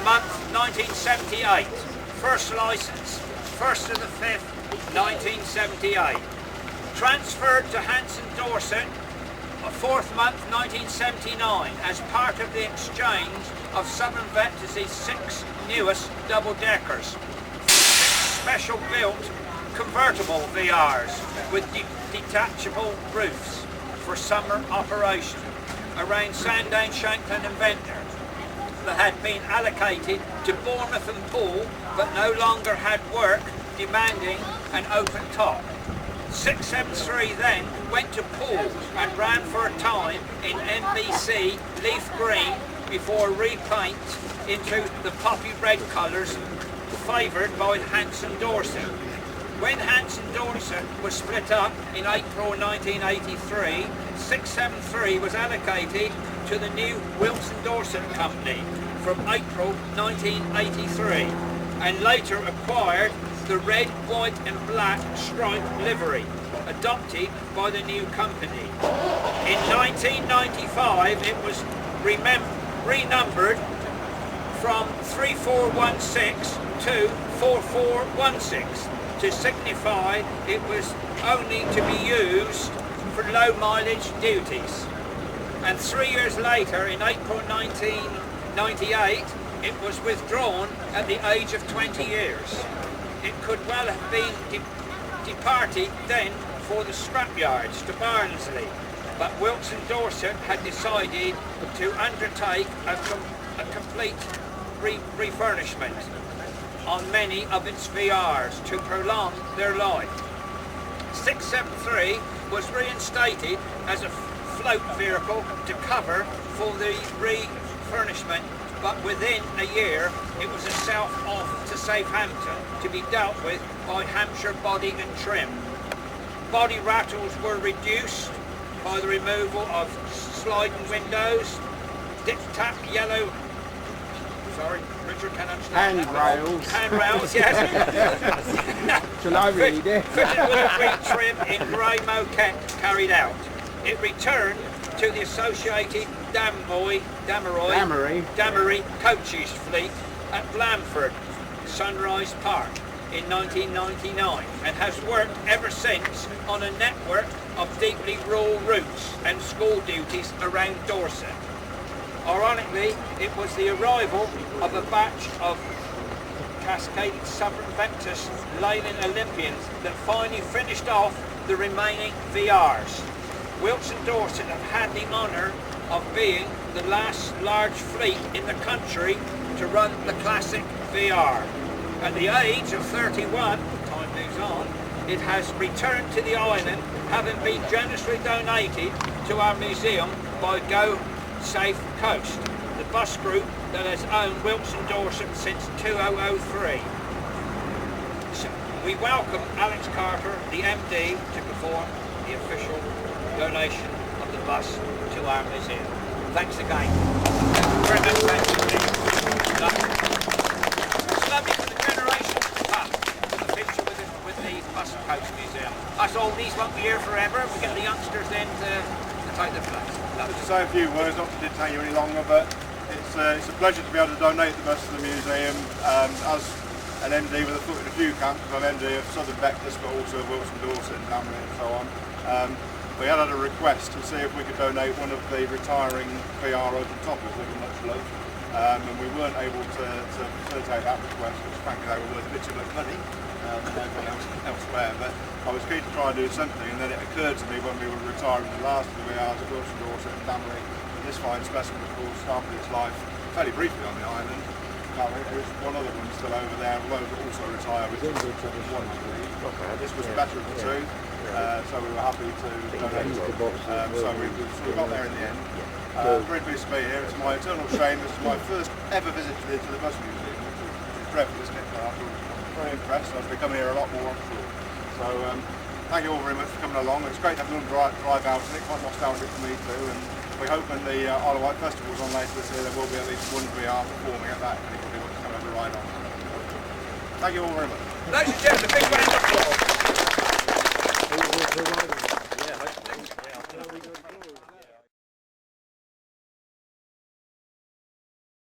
month, 1978. First license, 1st of the 5th, 1978. Transferred to Hanson Dorset, 4th month, 1979, as part of the exchange of Southern Vectis' 6 newest double-deckers. 6 special-built convertible VRs with detachable roofs for summer operation around Sandown, Shanklin and Ventnor, that had been allocated to Bournemouth and Poole but no longer had work demanding an open top. 673 then went to Poole and ran for a time in NBC leaf green before repaint into the poppy red colours favoured by Hanson Dorset. When Hanson Dorset was split up in April 1983, 673 was allocated to the new Wilson Dorset Company from April 1983 and later acquired the red, white and black striped livery adopted by the new company. In 1995 it was renumbered from 3416 to 4416 to signify it was only to be used for low mileage duties. And 3 years later, in April 1998, it was withdrawn at the age of 20 years. It could well have been departed then for the scrapyards to Barnsley, but Wilson Dorset had decided to undertake a complete refurnishment on many of its VRs to prolong their life. 673 was reinstated as a float vehicle to cover for the refurnishment, but within a year it was itself off to Southampton to be dealt with by Hampshire Body and Trim. Body rattles were reduced by the removal of sliding windows, dip-tap yellow, sorry, Richard can understand. Handrails. Handrails, yes. Shall I read it? Fitted with a wheat trim in grey moquette carried out. It returned to the associated Damery coaches fleet at Blandford, Sunrise Park in 1999 and has worked ever since on a network of deeply rural routes and school duties around Dorset. Ironically, it was the arrival of a batch of cascaded Southern Vectis Leyland Olympians that finally finished off the remaining VRs. Wilson Dorset have had the honour of being the last large fleet in the country to run the classic VR. At the age of 31, time moves on, it has returned to the island, having been generously donated to our museum by Go Safe Coast, the bus group that has owned Wilson Dorset since 2003. So we welcome Alex Carter, the MD, to perform the official donation of the bus to our museum. Thanks again. Very much thank you. It's lovely for the generation to come with the picture with the Bus and Coach Museum. Us oldies won't be here forever. We get the youngsters then to take the place. Just to say a few words, not to detain you any longer, but it's a pleasure to be able to donate the bus to the museum. As an MD with a foot in a few camps, I'm MD of Southern Vectis, but also Wilson Dorset and Damery and so on. We had a request to see if we could donate one of the retiring VR open toppers that were much loved, and we weren't able to facilitate that request, which frankly they were worth a bit too much money than everyone else elsewhere, but I was keen to try and do something, and then it occurred to me when we were retiring the last of the VRs at Wilson Dorset and Damery, and this fine specimen of course started its life fairly briefly on the island. There is one other one still over there, although it also retired with one, I believe. This was the better of the two. So we were happy to donate to it. So we got there in the end. Very pleased to be here. It's my eternal shame. This is my first ever visit to the bus museum, which is dreadful, isn't it? I'm very impressed. I've become here a lot more, I'm sure. So thank you all very much for coming along. It's great to have a little drive out in it, quite nostalgic for me too. And we hope when the Isle of Wight Festival's on later this year, there will be at least one VR performing at that. Anybody wants to come have a ride on. Thank you all very much. Ladies and gentlemen, a big round of applause.